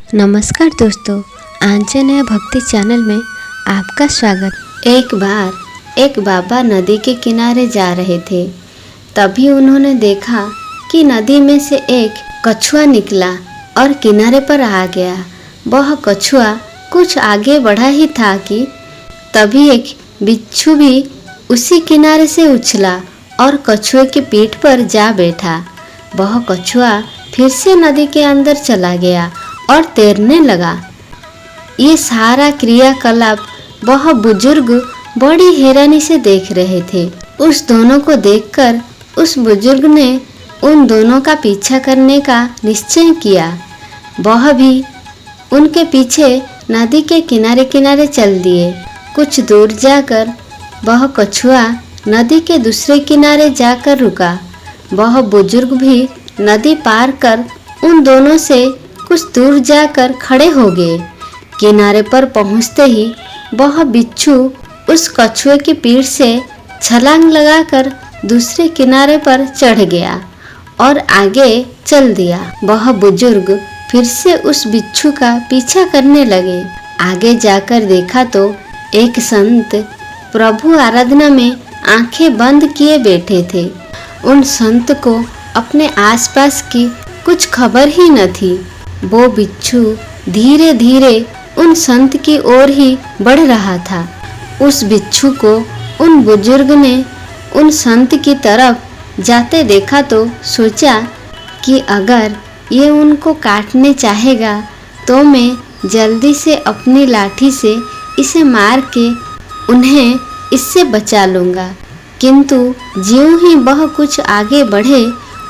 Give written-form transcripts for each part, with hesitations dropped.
नमस्कार दोस्तों, आंजनेय भक्ति चैनल में आपका स्वागत। एक बार एक बाबा नदी के किनारे जा रहे थे। तभी उन्होंने देखा कि नदी में से एक कछुआ निकला और किनारे पर आ गया। वह कछुआ कुछ आगे बढ़ा ही था कि तभी एक बिच्छू भी उसी किनारे से उछला और कछुए की पीठ पर जा बैठा। वह कछुआ फिर से नदी के अंदर चला गया और तैरने लगा। ये सारा क्रियाकलाप वह बुजुर्ग बड़ी हैरानी से देख रहे थे। उस दोनों को देखकर उस बुजुर्ग ने उन दोनों का पीछा करने का निश्चय किया। वह भी उनके पीछे नदी के किनारे किनारे चल दिए। कुछ दूर जाकर वह कछुआ नदी के दूसरे किनारे जाकर रुका। वह बुजुर्ग भी नदी पार कर उन दोनों से कुछ दूर जाकर खड़े हो गए। किनारे पर पहुंचते ही वह बिच्छू उस कछुए की पीठ से छलांग लगाकर दूसरे किनारे पर चढ़ गया और आगे चल दिया। वह बुजुर्ग फिर से उस बिच्छू का पीछा करने लगे। आगे जाकर देखा तो एक संत प्रभु आराधना में आंखें बंद किए बैठे थे। उन संत को अपने आसपास की कुछ खबर ही न थी। वो बिच्छू धीरे धीरे उन संत की ओर ही बढ़ रहा था। उस बिच्छू को उन बुजुर्ग ने उन संत की तरफ जाते देखा तो सोचा कि अगर ये उनको काटने चाहेगा तो मैं जल्दी से अपनी लाठी से इसे मार के उन्हें इससे बचा लूँगा। किंतु ज्यों ही वह कुछ आगे बढ़े,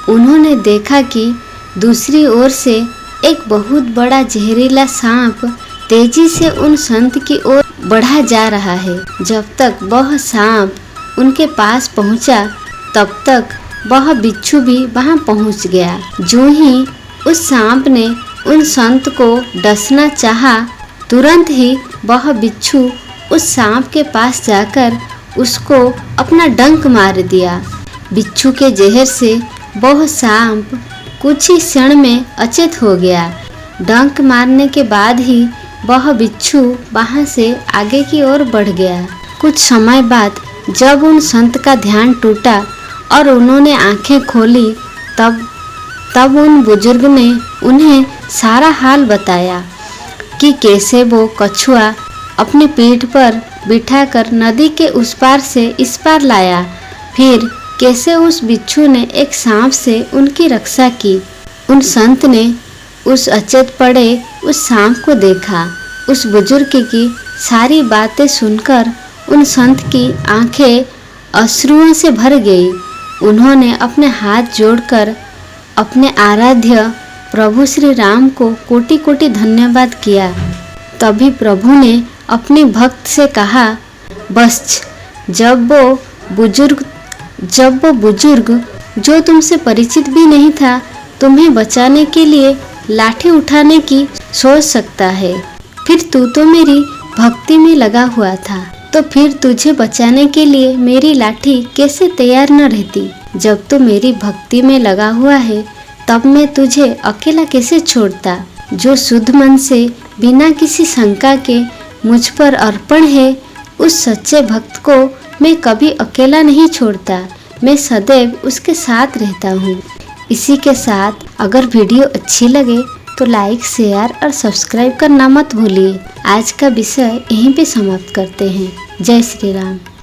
उन्होंने देखा कि दूसरी ओर से एक बहुत बड़ा जहरीला सांप तेजी से उन संत की ओर बढ़ा जा रहा है। जब तक वह सांप उनके पास पहुंचा, तब तक वह बिच्छू भी वहां पहुंच गया। जो ही उस सांप ने उन संत को डसना चाहा, तुरंत ही वह बिच्छू उस सांप के पास जाकर उसको अपना डंक मार दिया। बिच्छू के जहर से वह सांप कुछ ही क्षण में अचेत हो गया। डंक मारने के बाद ही वह बिच्छू वहां से आगे की ओर बढ़ गया। कुछ समय बाद जब उन संत का ध्यान टूटा और उन्होंने आंखें खोली, तब उन बुजुर्ग ने उन्हें सारा हाल बताया कि कैसे वो कछुआ अपनी पीठ पर बिठाकर नदी के उस पार से इस पार लाया। फिर कैसे उस बिच्छू ने एक सांप से उनकी रक्षा की। उन संत ने उस अचेत पड़े उस सांप को देखा। उस बुजुर्ग की सारी बातें सुनकर उन संत की आंखें अश्रुओं से भर गई। उन्होंने अपने हाथ जोड़कर अपने आराध्य प्रभु श्री राम को कोटि कोटि धन्यवाद किया। तभी प्रभु ने अपने भक्त से कहा, बस जब वो बुजुर्ग जो तुमसे परिचित भी नहीं था, तुम्हें बचाने के लिए लाठी उठाने की सोच सकता है, फिर तू तो मेरी भक्ति में लगा हुआ था, तो फिर तुझे बचाने के लिए मेरी लाठी कैसे तैयार न रहती। जब तू मेरी भक्ति में लगा हुआ है, तब मैं तुझे अकेला कैसे छोड़ता। जो शुद्ध मन से बिना किसी शंका के मुझ पर अर्पण है, उस सच्चे भक्त को मैं कभी अकेला नहीं छोड़ता। मैं सदैव उसके साथ रहता हूँ। इसी के साथ अगर वीडियो अच्छी लगे तो लाइक, शेयर और सब्सक्राइब करना मत भूलिए। आज का विषय यहीं पे समाप्त करते हैं। जय श्री राम।